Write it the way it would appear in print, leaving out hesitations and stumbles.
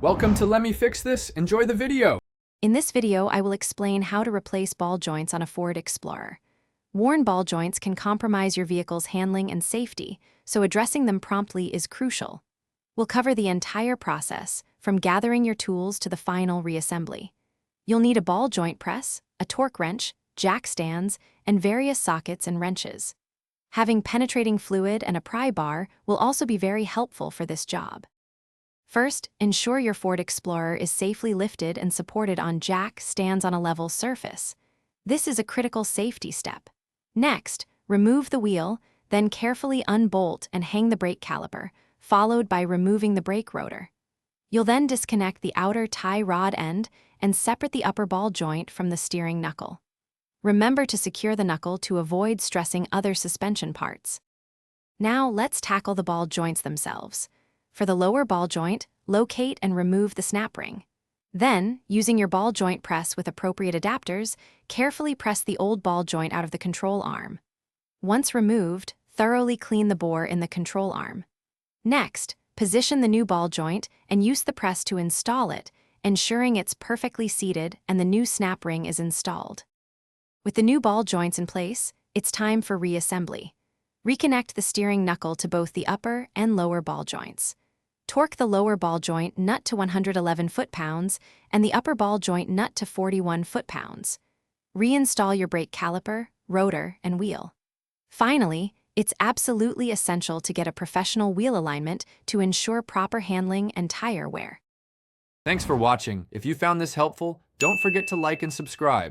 Welcome to Let Me Fix This. Enjoy the video. In this video, I will explain how to replace ball joints on a Ford Explorer. Worn ball joints can compromise your vehicle's handling and safety, so addressing them promptly is crucial. We'll cover the entire process, from gathering your tools to the final reassembly. You'll need a ball joint press, a torque wrench, jack stands, and various sockets and wrenches. Having penetrating fluid and a pry bar will also be very helpful for this job. First, ensure your Ford Explorer is safely lifted and supported on jack stands on a level surface. This is a critical safety step. Next, remove the wheel, then carefully unbolt and hang the brake caliper, followed by removing the brake rotor. You'll then disconnect the outer tie rod end and separate the upper ball joint from the steering knuckle. Remember to secure the knuckle to avoid stressing other suspension parts. Now let's tackle the ball joints themselves. For the lower ball joint, locate and remove the snap ring. Then, using your ball joint press with appropriate adapters, carefully press the old ball joint out of the control arm. Once removed, thoroughly clean the bore in the control arm. Next, position the new ball joint and use the press to install it, ensuring it's perfectly seated and the new snap ring is installed. With the new ball joints in place, it's time for reassembly. Reconnect the steering knuckle to both the upper and lower ball joints. Torque the lower ball joint nut to 111 foot-pounds and the upper ball joint nut to 41 foot-pounds. Reinstall your brake caliper, rotor, and wheel. Finally, it's absolutely essential to get a professional wheel alignment to ensure proper handling and tire wear. Thanks for watching. If you found this helpful, don't forget to like and subscribe.